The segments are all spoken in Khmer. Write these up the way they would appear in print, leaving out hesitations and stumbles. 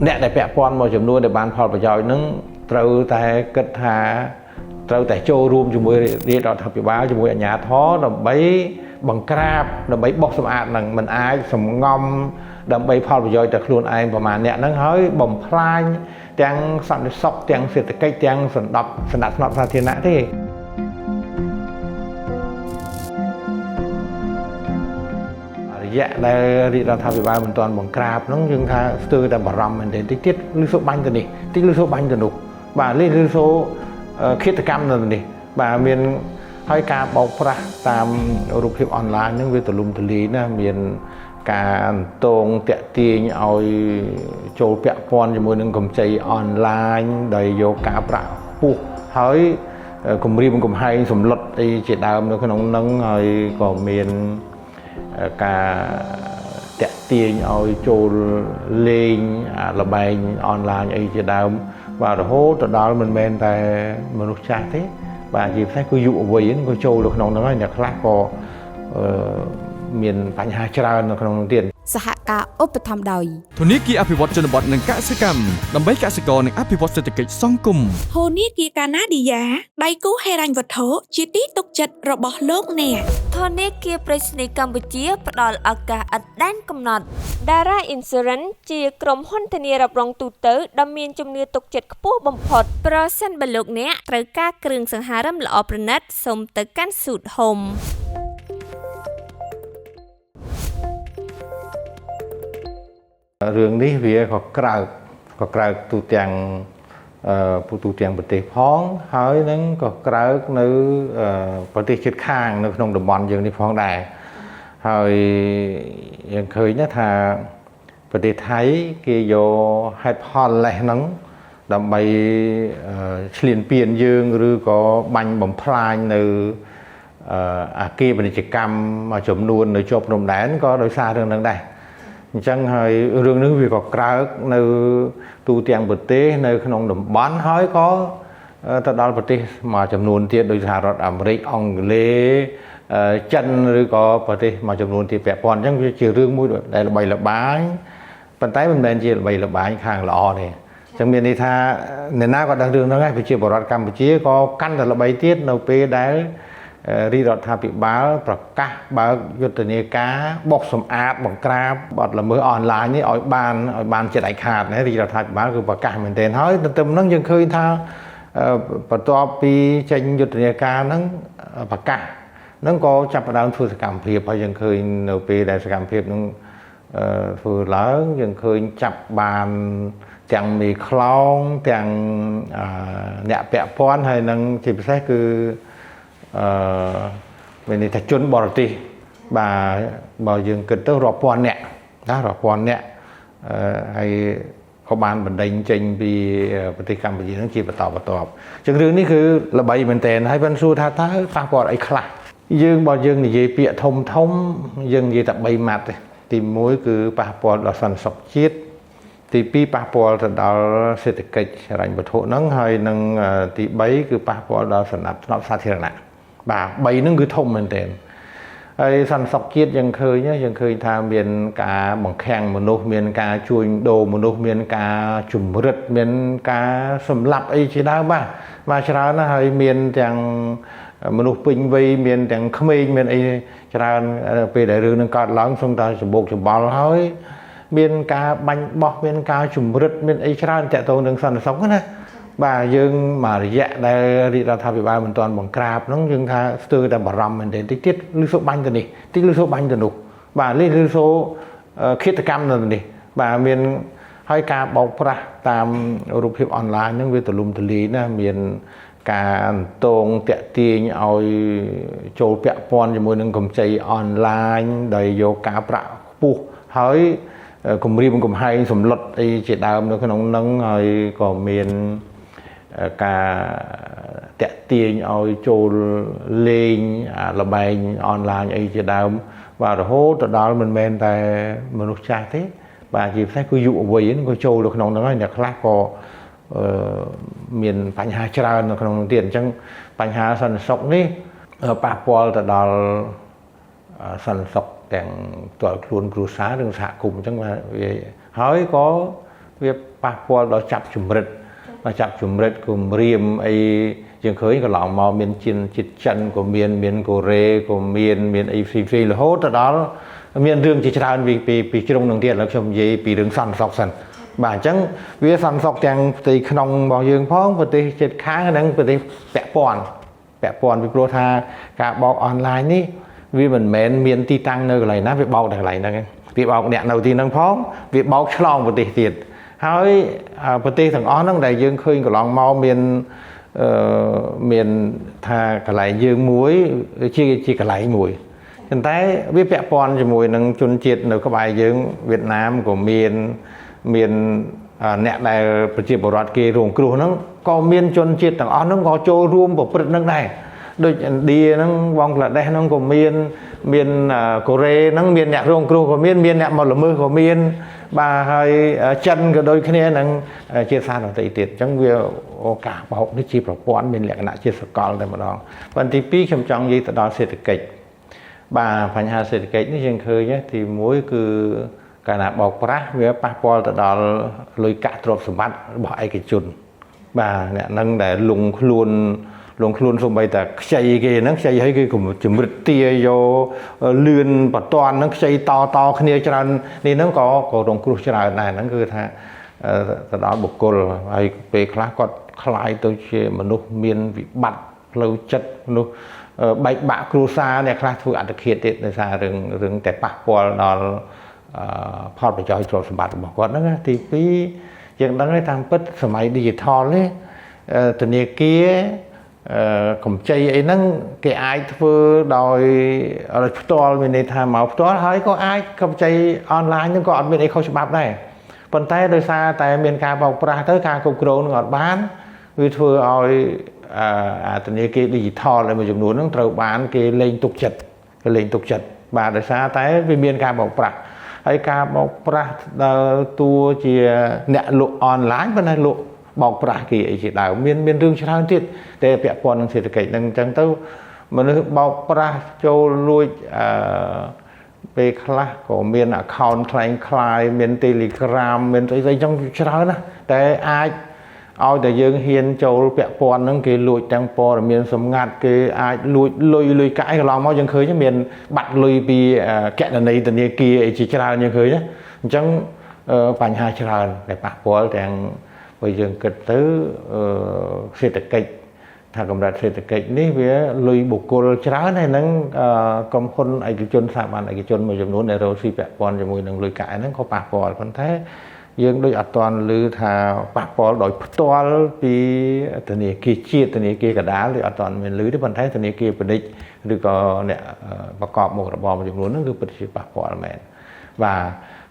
អ្នកដែលពាក់ព័ន្ធមកចំនួនដែលបានផលប្រយោជន៍នឹងត្រូវតែគិតថាត្រូវតែចូលរួមជាមួយរាជរដ្ឋាភិបាលជាមួយអាជ្ញាធរដើម្បីបង្ក្រាបដើម្បីបោះសម្អាតនឹងមិនអាចសម្ងំដើម្បីផលប្រយោជន៍តែខ្លួនឯងប្រមាណអ្នកហ្នឹងហើយបំផ្លាញទាំងសន្តិសុខទាំងសេដ្ឋកិច្ចទាំងសណ្ដាប់ស្នប់សាធារណៈទេរយៈដែលរាជរដ្ឋាភិបាលមិនទាន់បង្ក្រាបហ្នឹងយើងថាស្ទើរតែបារម្ភមែនទេតិចទៀតលឺសូបាញ់ទៅនេះតិចលឺសូបាញ់ទៅនោះបាទលឺសូឃាតកម្មនៅនេះបាទមានហើយការបោកប្រាស់តាមរូបភាពអនឡាញហ្នឹងវាទូលំទូលាយណាមានការតងតាក់ទាញឲ្យចូលពាក់ព័ន្ធជាមួយនឹងកម្ចីអនឡាញដោយយកការប្រាក់ខ្ពស់ហើយគម្រាមកំហែងសម្លុតអីជាដើមនៅក្នុងហ្នឹងហើយក៏មានការតាក់ទាញឲ្យចូលលេងល្បែងអនឡាញអីជាដើមបាទរហូតទៅដល់មិនមែនតែមនុស្សចាស់ទេបាទជាពិសេសគឺយុវវ័យហ្នឹងក៏ចូលទៅក្នុងហ្នឹងហើយអ្នកខ្លះក៏មានបញ្ហាច្រើននៅក្នុងនោះទៀតសហការឧបត្ថម្ភដោយធនាគារអភិវឌ្ឍជនបទនិងកសិកម្មដើម្បីកសិករនិងអភិវឌ្ឍសេដ្ឋកិច្ចសង្គមធនាគារកាណាឌីយ៉ាដៃគូហិរញ្ញវត្ថុជាទីទុកចិត្តរបស់លោកអ្នកធនាគារប្រៃសណីយ៍កម្ពុជាផ្ដល់ឱកាសឥតដែនកំណត់ Dara Insurance ជាក្រុមហ៊ុនធានារ៉ាប់រងទូទៅដ៏មានជំនឿទុកចិត្តខ្ពស់បំផុតប្រសិនបើលោកអ្នកត្រូវការគ្រឿងសង្ហារិមល្អប្រណិតសូមទៅកាន់ Suit Homeរឿងនេះវាក៏ក្រើកទូទាំងប្រទេសផងហើយនឹងក៏ក្រើកនៅប្រទេសជិតខាងនៅក្នុងតំបន់យើងនេះផងដែរហើយយើងឃើញណាថាប្រទេសថៃគេយកហេតុផលលេសហ្នឹងដើម្បីឈ្លានពានយើងឬក៏បាញ់បំផ្លាញនៅអាគារពាណិជ្ជកម្មមួយចំនួននៅជាប់ព្រំដែនក៏ដោយសាររឿងហ្នឹងដែរអញ្ចឹងហើយរឿងនេះវាក៏ក្រើកនៅទូទាំងប្រទេសនៅក្នុងតំបន់ហើយក៏ទៅដល់ប្រទេសមួយចំនួនទៀតដូចសហរដ្ឋអាមេរិកអង់គ្លេសចិនឬក៏ប្រទេសមួយចំនួនទៀតពាក់ព័ន្ធអញ្ចឹងវាជារឿងមួយដែលល្បីល្បាញប៉ុន្តែមិនមែនជាល្បីល្បាញខាងល្អទេអញ្ចឹងមានន័យថាអ្នកណាក៏ដឹងរឿងហ្នឹងហើយប្រជាពលរដ្ឋកម្ពុជាក៏កាន់តែល្បីទៀតនៅពេលដែលរាជរដ្ឋាភិបាលប្រកាសបើកយុទ្ធនាការបោះសម្អាតបង្ក្រាបបទល្មើសអនឡាញនេះឲ្យបានចិត្តឯខាតណារាជរដ្ឋាភិបាលគឺប្រកាសមែនទែនហើយទន្ទឹមនឹងយើងឃើញថាបន្ទាប់ពីចេញយុទ្ធនាការហ្នឹងប្រកាសហ្នឹងក៏ចាប់ផ្ដើមធ្វើសកម្មភាពហើយយើងឃើញនៅពេលដែលសកម្មភាពហ្នឹងធ្វើឡើងយើងឃើញចាប់បានទាំងមេខ្លោងទាំងអ្នកពាក់ព័ន្ធហើយនឹងជាពិសេសគឺមានន័យថាជនបរទេសបាទបើយើងគិតទៅរាប់ពាន់អ្នកណារាប់ពាន់អ្នកហើយក៏បានបណ្ដេញចេញពីប្រទេសកម្ពុជានឹងជាបន្តអញ្ចឹងរឿងនេះគឺល្បីមែនទែនហើយបានសួរថាតើប៉ះពាល់អីខ្លះយើងបើយើងនិយាយពាក្យធំយើងនិយាយតែ3ម៉ាត់ទេទី1គឺប៉ះពាល់ដល់សន្តិសុខជាតិទី2ប៉ះពាល់ទៅដល់សេដ្ឋកិច្ចហិរញ្ញវត្ថុហ្នឹងហើយនឹងទី3គឺប៉ះពាល់ដល់សណ្ដាប់ធ្នាប់សាធារណៈបាទ3ហ្នឹងគឺធំមែនទែនហើយសន្តិសុខជាតិយើងឃើញថាមានការបង្ខាំងមនុស្សមានការជួញដូរមនុស្សមានការជំរិតមានការសម្លាប់អីជាដើមបាទច្រើនណាស់ហើយមានទាំងមនុស្សពេញវ័យមានទាំងក្មេងមានអីច្រើនពេលដែលរឿងនឹងកើតឡើងសូមតែច្បោកច្បល់ហើយមានការបាញ់បោះមានការជំរិតមានអីច្រើនតាក់ទងនឹងសន្តិសុខណាបាទយើងមករយៈដែលរាជរដ្ឋាភិបាលមិនទាន់បង្ក្រាបហ្នឹងយើងថាស្ទើរតែបារម្ភមែនទេតិចទៀតលឺសូបាញ់ទៅនេះតិចលឺសូបាញ់ទៅនោះបាទលឺសូឃាតកម្មនៅនេះបាទមានហើយការបោកប្រាស់តាមរូបភាពអនឡាញហ្នឹងវាទូលំទូលាយណាមានការតងតាក់ទាញឲ្យចូលពាក់ព័ន្ធជាមួយនឹងកម្ចីអនឡាញដោយយកការប្រាក់ខ្ពស់ហើយគម្រាមកំហែងសម្លុតអីជាដើមនៅក្នុងហ្នឹងហើយក៏មានការតាក់ទាញឲ្យចូលលេងល្បែងអនឡាញអីជាដើមបាទរហូតទៅដល់មិនមែនតែមនុស្សចាស់ទេបាទជាពិសេសគឺយុវវ័យហ្នឹងក៏ចូលទៅក្នុងហ្នឹងហើយអ្នកខ្លះក៏មានបញ្ហាច្រើននៅក្នុងនោះទៀតអញ្ចឹងបញ្ហាសន្តិសុខនេះប៉ះពាល់ទៅដល់សន្តិសុខទាំងផ្ទាល់ខ្លួនគ្រួសារនិងសហគមន៍អញ្ចឹងវាហើយក៏ វាប៉ះពាល់ដល់ចាប់ជំរិតគំរាមអីយើងឃើញកន្លងមកមានជាតិចិនក៏មានកូរ៉េក៏មានអីផ្សេងរហូតទៅដល់មានរឿងជាច្រើនពីជ្រុងនឹងទៀតឥឡូវខ្ញុំនិយាយពីរឿងសន្តិសុខសិនបាទអញ្ចឹងវាសន្តិសុខទាំងផ្ទៃក្នុងរបស់យើងផងប្រទេសជិតខាងនិងប្រទេសពាក់ព័ន្ធពីព្រោះថាការបោកអនឡាញនេះវាមិនមែនមានទីតាំងនៅកន្លែងណាវាបោកតែកន្លែងហ្នឹងវាបោកអ្នកនៅទីហ្នឹងផងវាបោកឆ្លងប្រទេសទៀតហើយប្រទេសទាំងអស់ហ្នឹងដែលយើងឃើញកន្លងមកមានថាកន្លែងយើងមួយជាកន្លែងមួយប៉ុន្តែវាពាក់ព័ន្ធជាមួយនឹងជនជាតិនៅក្បែរយើងវៀតណាមក៏មានអ្នកដែលប្រជាពលរដ្ឋគេរងគ្រោះហ្នឹងក៏មានជនជាតិទាំងអស់ហ្នឹងក៏ចូលរួមប្រព្រឹត្តហ្នឹងដែរដូចឥណ្ឌាហ្នឹងបង់ក្លាដេសហ្នឹងក៏មានកូរ៉េហ្នឹងមានអ្នករងគ្រោះក៏មានអ្នកមកល្មើសក៏មានបាទហើយចិនក៏ដូចគ្នានឹងជាសាសដទៃទៀតអញ្ចឹងវាឱកាសបោកនេះជាប្រព័ន្ធមានលក្ខណៈជាសកលតែម្ដងប៉ុន្តែទី2ខ្ញុំចង់និយាយទៅដល់សេដ្ឋកិច្ចបាទបញ្ហាសេដ្ឋកិច្ចនេះយើងឃើញទី1គឺកាលណាបោកប្រាស់វាប៉ះពាល់ទៅដល់លុយកាក់ទ្រព្យសម្បត្តិរបស់ឯកជនបាទអ្នកនឹងដែលលងខ្លួនសូម្បីតែខ្ចីគេហ្នឹងខ្ចីឲ្យគេជំរិតទាយកលឿនបតនហ្នឹងខ្ចីតគ្នាច្រើននេះហ្នឹងក៏រងគ្រោះច្រើនដែរហ្នឹងគឺថាទៅដល់បុគ្គលហើយពេលខ្លះគាត់คล้ายទៅជាមនុស្សមានវិបត្តិផ្លូវចិត្តមនុស្សបែកបាក់គ្រួសារអ្នកខ្លះធ្វើអត្តឃាតទៀតដោយសាររឿងតែប៉ះពាល់ដល់ផលប្រយោជន៍ទ្រព្យសម្បត្តិរបស់គាត់ហ្នឹងទី2យើងដឹងថាតាមពិតសម័យ digital នេះធនាគារកម្ចីអីហ្នឹងគេអាចធ្វើដោយផ្ទាល់មានន័យថាមកផ្ទាល់ហើយក៏អាចកម្ចីអនឡាញហ្នឹងក៏អត់មានអីខុសច្បាប់ដែរប៉ុន្តែដោយសារតែមានការបោកប្រាស់ទៅការគ្រប់គ្រងនឹងអត់បានវាធ្វើឲ្យធនាគារ digital មួយចំនួនហ្នឹងត្រូវបានគេលែងទុកចិត្តបាទដោយសារតែវាមានការបោកប្រាស់ហើយការបោកប្រាស់ដល់តួជាអ្នកលក់អនឡាញប៉ុន្តែលក់បោកប្រាស់គេអីជាដើមមានរឿងច្រើនទៀតតែពាក់ព័ន្ធនឹងសេដ្ឋកិច្ចហ្នឹងអញ្ចឹងទៅមនុស្សបោកប្រាស់ចូលលួចពេលខ្លះក៏មាន account คล้ายមាន Telegram មានអីៗចឹងច្រើនណាតែអាចឲ្យតែយើងហ៊ានចូលពាក់ព័ន្ធហ្នឹងគេលួចទាំងព័ត៌មានសម្ងាត់គេអាចលួចលុយកាក់កន្លងមកយើងឃើញមានបាត់លុយពីគណនីធនាគារអីជាច្រើនយើងឃើញណាអញ្ចឹងបញ្ហាច្រើនដែលប៉ះពាល់ទាំងបើយើងគិតទៅសេដ្ឋកិច្ចថាកម្រិតសេដ្ឋកិច្ចនេះវាលុយបុគ្គលច្រើនហើយនឹងក្រុមហ៊ុនឯកជនស្ថាប័នឯកជនមួយចំនួនដែលរកស៊ីពាក់ព័ន្ធជាមួយនឹងលុយកាក់ហ្នឹងក៏ប៉ះពាល់ប៉ុន្តែយើងដូចអត់ទាន់ឮថាប៉ះពាល់ដោយផ្ទាល់ពីធនាគារជាតិធនាគារកណ្ដាលឬអត់ទាន់មានឮទេប៉ុន្តែធនាគារពាណិជ្ជឬក៏អ្នកប្រកបមុខរបរមួយចំនួនហ្នឹងគឺពិតជាប៉ះពាល់មែនបាទ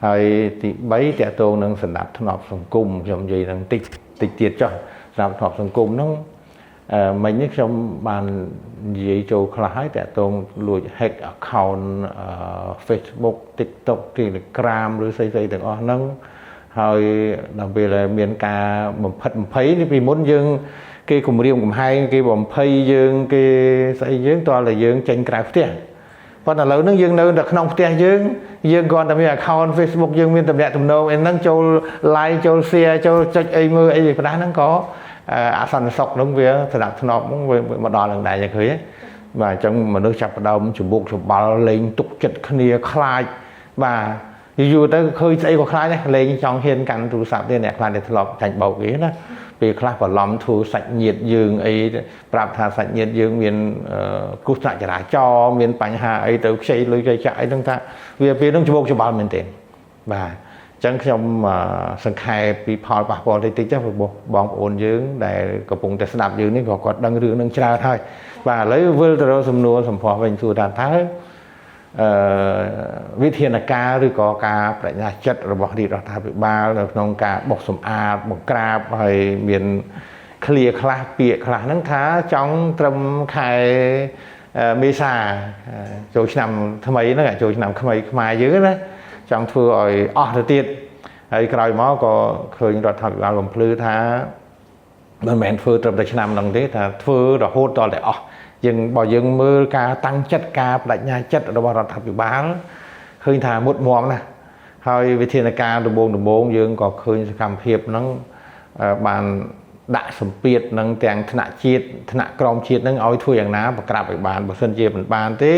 ហើយទី3តកតងនឹងសណ្ដាប់ធ្នាប់សង្គមខ្ញុំនិយាយនឹងតិចទៀតចុះសណ្ដាប់ធ្នាប់សង្គមហ្នឹងមិញនេះខ្ញុំបាននិយាយចូលខ្លះហើយតកតងលួច hack account Facebook TikTok Telegram ឬស្អីៗទាំងអស់ហ្នឹងហើយដល់ពេលមានការបំផិតបំភ័យនេះពីមុនយើងគេគម្រាមកំហែងគេបំភ័យយើងគេស្អីយើងតើតែយើងចេញក្រៅផ្ទះប៉ុន្តែឥឡូវហ្នឹងយើងនៅតែក្នុងផ្ទះយើងគ្រាន់តែមាន account Facebook យើងមានតំណែងទំនងអីហ្នឹងចូល like ចូល share ចូលចុចអីមើលអីប្រដាហ្នឹងក៏អសន្តិសុខហ្នឹងវាស្ដាប់ធ្នាប់ហ្នឹងវាមកដល់នឹងដែរយើងឃើញបាទអញ្ចឹងមនុស្សចាប់ផ្ដើមច្បុកច្បល់លេងទុកចិត្តគ្នាខ្លាចបាទយូរទៅឃើញស្អីក៏ខ្លាចដែរលេងចង់ហ៊ានកាន់ទូរស័ព្ទទេអ្នកខ្លាចតែធ្លាប់ចាញ់បោកគេណាពេលខ្លះបន្លំធ្វើសាច់ញាតិយើងអីប្រាប់ថាសាច់ញាតិយើងមានគ្រោះថ្នាក់ចរាចរណ៍មានបញ្ហាអីទៅខ្ចីលុយខ្ចីចាក់អីហ្នឹងថាវាពេលហ្នឹងច្បុកច្បល់មែនទេបាទអញ្ចឹងខ្ញុំសង្ខេបពីផលប៉ះពាល់តិចៗរបស់បងប្អូនយើងដែលកំពុងតែស្ដាប់យើងនេះក៏គាត់ដឹងរឿងហ្នឹងច្រើនហើយបាទឥឡូវវិលទៅរកសំណួរសម្ផស្សវិញសួរថាវិធានការឬក៏ការបញ្ញាចិត្តរបស់រាជរដ្ឋាភិបាលនៅក្នុងការបោះសម្អាតបង្ក្រាបហើយមានឃ្លាខ្លះពាក្យខ្លះហ្នឹងថាចង់ត្រឹមខែមេសាចូលឆ្នាំថ្មីហ្នឹងចូលឆ្នាំថ្មីខ្មែរយើងណាចង់ធ្វើឲ្យអស់ទៅទៀតហើយក្រោយមកក៏ឃើញរដ្ឋាភិបាលបំភ្លឺថាមិនមែនធ្វើត្រឹមតែឆ្នាំហ្នឹងទេថាធ្វើរហូតដល់តែអស់យើងមើលការតាំងចិត្តការបដិញ្ញាចិត្តរបស់រដ្ឋាភិបាលឃើញថាមុតមមណា ហើយវិធានការដំបូងយើងក៏ឃើញសកម្មភាពហ្នឹងបានដាក់សម្ពាធនឹងទាំងថ្នាក់ជាតិថ្នាក់ក្រមជាតិនឹងឲ្យធ្វើយ៉ាងណាប្រក្រាបឲ្យបានបើសិនជាមិនបានទេ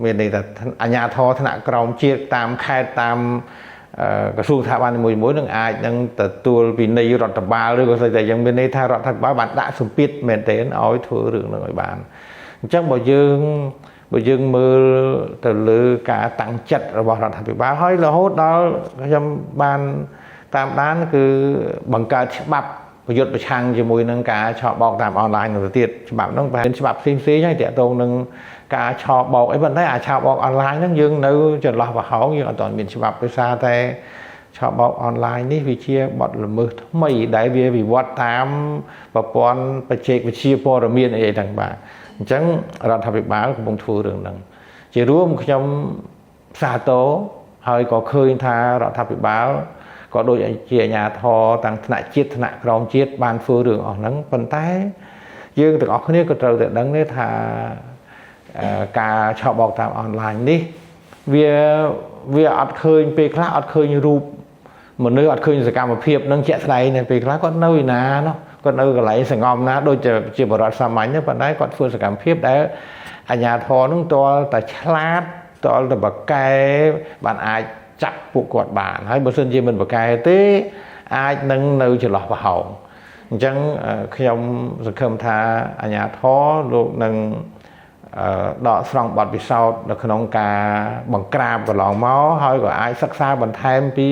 មានន័យថាអាជ្ញាធរថ្នាក់ក្រមជាតិតាមខេត្តតាមក្រសួងស្ថាប័នមួយៗនឹងអាចនឹងទទួលពីនៃរដ្ឋបាលឬក៏ស្អីតែយ៉ាងមានន័យថារដ្ឋាភិបាលបានដាក់សម្ពាធមែនទែនឲ្យធ្វើរឿងហ្នឹងឲ្យបានអញ្ចឹងបើយើងមើលទៅលើការតាំងចិត្តរបស់រដ្ឋាភិបាលហើយរហូតដល់ខ្ញុំបានតាមដានគឺបង្កើតច្បាប់ប្រយុទ្ធប្រឆាំងជាមួយនឹងការឆបោកតាមអនឡាញទៅទៀតច្បាប់ហ្នឹងបែរច្បាប់ផ្សេងៗហើយតាក់ទងនឹងការឆបោកអីប៉ុន្តែឆបោកអនឡាញហ្នឹងយើងនៅចន្លោះប្រហោងយើងអត់ទាន់មានច្បាប់ដោយសារតែឆបោកអនឡាញនេះវាជាបទល្មើសថ្មីដែលវាវិវត្តតាមប្រព័ន្ធបច្ចេកវិទ្យាព័ត៌មានអីហ្នឹងបាទអញ្ចឹងរដ្ឋាភិបាលកំពុងធ្វើរឿងហ្នឹងជារួមខ្ញុំសាទរហើយក៏ឃើញថារដ្ឋាភិបាលក៏ដូចជាអាជ្ញាធរទាំងថ្នាក់ជាតិថ្នាក់ក្រមជាតិបានធ្វើរឿងអស់ហ្នឹងប៉ុន្តែយើងទាំងអស់គ្នាក៏ត្រូវតែដឹងទេថាការឆបោកតាមអនឡាញនេះវាអត់ឃើញពេលខ្លះអត់ឃើញរូបមនុស្សអត់ឃើញសកម្មភាពនឹងជាក់ស្ដែងពេលខ្លះគាត់នៅឯណានោះគាត់នៅកន្លែងសង្ងំណាដូចជាបរិវត្តសាមញ្ញទេប៉ុន្តែគាត់ធ្វើសកម្មភាពដែលអាជ្ញាធរនឹងទាល់តែឆ្លាតទាល់តែបកកែបានអាចចាប់ពួកគាត់បានហើយបើសិនជាមិនបកកែទេអាចនឹងនៅចន្លោះប្រហោងអញ្ចឹងខ្ញុំសង្ឃឹមថាអាជ្ញាធរលោកនឹងដកស្រង់បទពិសោធន៍នៅក្នុងការបង្ក្រាបកន្លងមកហើយក៏អាចសិក្សាបន្ថែមពី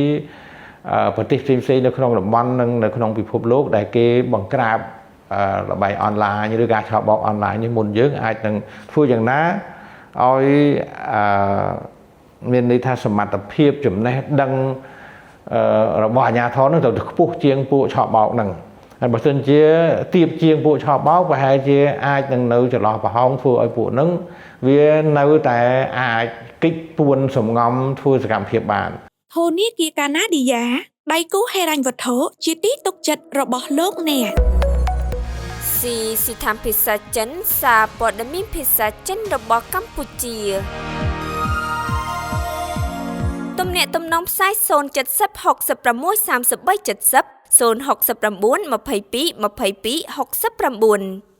ប្រទេសផ្សេងៗនៅក្នុងតំបន់និងនៅក្នុងពិភពលោកដែលគេបង្ក្រាបល្បែងអនឡាញឬការឆបោកអនឡាញនេះមុនយើងអាចនឹងធ្វើយ៉ាងណាឲ្យមានន័យថាសមត្ថភាពចំណេះដឹងរបស់អាជ្ញាធរនឹងទៅខ្ពស់ជាងពួកឆបោកហ្នឹងហើយបើសិនជាទៀបជាងពួកឆបោកប្រហែលជាអាចនឹងនៅចន្លោះប្រហោងធ្វើឲ្យពួកហ្នឹងវានៅតែអាចគិចពួនសំងំធ្វើសកម្មភាពបានធនាគារកាណាឌីយ៉ាដៃគូហិរញ្ញវត្ថុជាទីទុកចិត្តរបស់លោកអ្នកស៊ីតាមភាសាចិនសារព័ត៌មានភាសាចិនរបស់កម្ពុជាទំនាក់ទំនងផ្សាយ070 66 33 70 069 22 22 69